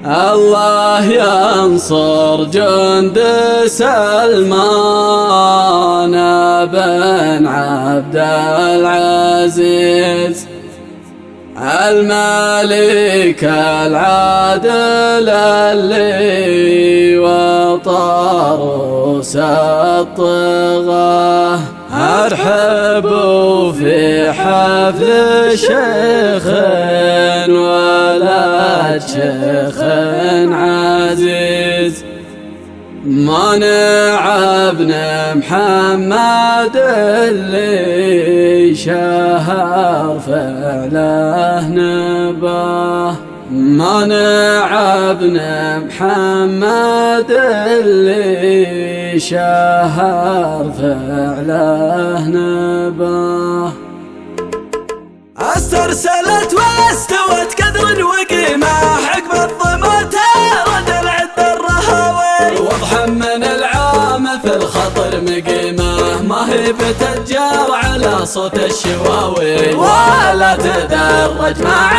الله ينصر جند سلمان بن عبد العزيز، الملك العادل اللي وطروس الطغاة. ارحبوا في حفل شيخ ولد شيخ عزيز، مانع ابن محمد اللي شهر فعله نباه. مانع ابن محمد اللي شهر فعله نباه. استرسلت واستوت قدر وقيمة عقب الضمات رد العد الرهاوي. واضحا من العام في الخطر مقيمة، ما هي بتتجار على صوت الشواوي، ولا تدرج مع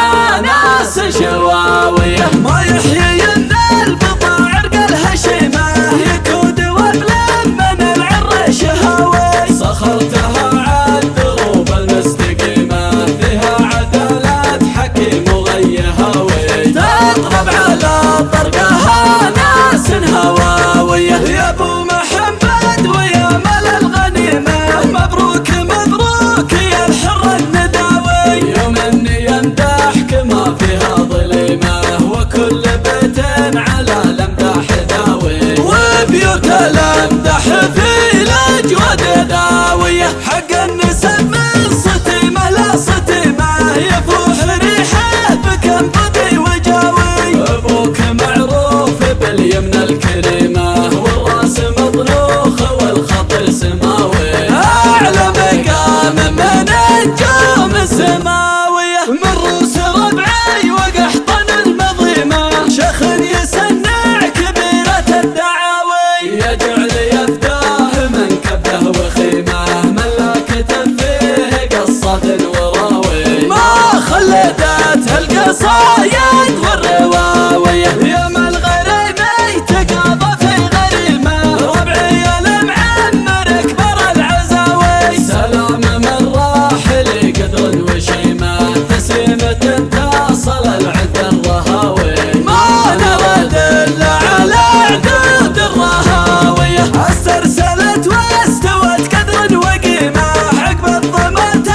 ناس شواوية. ما يحيي ينال بضاع عرق الهشيمة، يكود وابلم من العر شهاوي. سخرتها عالدروب المستقيمة، فيها عدالات حكيم وغيهاوي. تضرب على طرقها ناس هواوية. يا ابو محمد ويا مال الغنيمة، مبروك مبروك يا الحر النداوي. يوم اني يمدحك ما فيها ظليمة، وكل بيت على الامداح داوي. وبيوت الامدح في الاجواد داوية. حق النسب من صتيمة لا صتيمة، يفوح ريحه بكم بدي وجاوي. ابوك معروف باليمنى الكريمة، والراس مطلوخ والخطر سماوي. اعلى مقام من النجوم السماوية، من روس ربعي وقحطن المظيمة. شيخ يسنع كبيرة الدعاوي، يجعل يفتاه من كبده وخيمة، ملاكة فيه قصة وراوي. ما خلدتها القصايد والرواوية. يا ما الغريمي تقاضى في غريمة، ربعي المعمر اكبر العزاوي. سلام من راحل قدر وشيمة، تسليمة تصل العد الرهاوي. ما نرد الا على عدود الرهاوية. استرسلت واستوت قدر وقيمة، عقب الضمات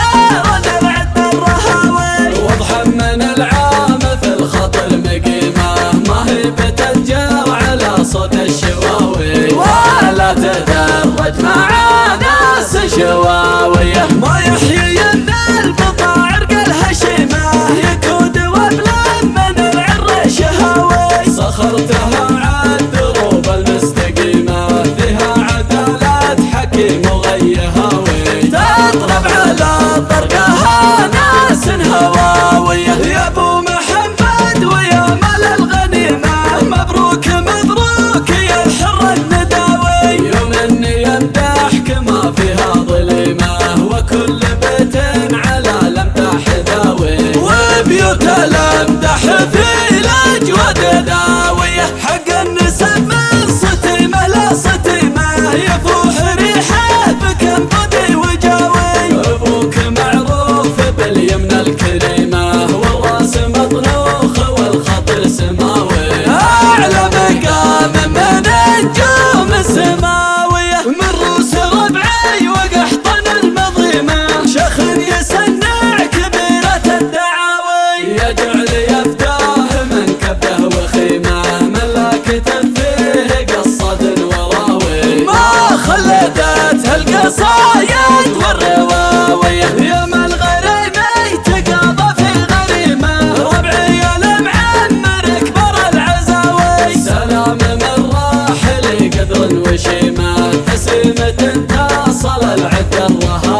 رد العد الرهاوي. واضحا من العام في الخطر مقيمة، ما هي بتتجار على صوت الشواوي، ولا تدرج مع ناس شواوية. ما يحيي ينال بضاع عرق الهشيمة، يكود وابلم من العر شهاوي. سخرتها عالدروب المستقيمة، فيها عدالات حكيم وغيهاوي. تضرب على طرقها ناس هواوية. يا ابو محمد ويا مال الغنيمة، مبروك مبروك يا الحر النداوي. يوم اني يمدحك ما فيها ظليمة، وكل بيت على الامداح داوي. وبيوت الامدح في الاجواد داوية. حق النسب من صتيمة لا صتيمة، يفوح ريحه بكم بدي وجاوي. ابوك معروف باليمنى الكريمة، والراس مطلوخ والخطر سماوي. اعلى مقام من النجوم السماوية، من روس ربعي وقحطن المظيمة. شيخ يسنع كبيرة الدعاوي، يجعل يفتاه من كبده وخيمة، ملاكة فيه قصة وراوي. ما خلدتها القصايد والرواوية. يا ما الغريمي تقاضى في غريمة، ربعي المعمر اكبر العزاوي. سلام من راحل قدر وشيمة، تسليمة تصل العد الرهاوي.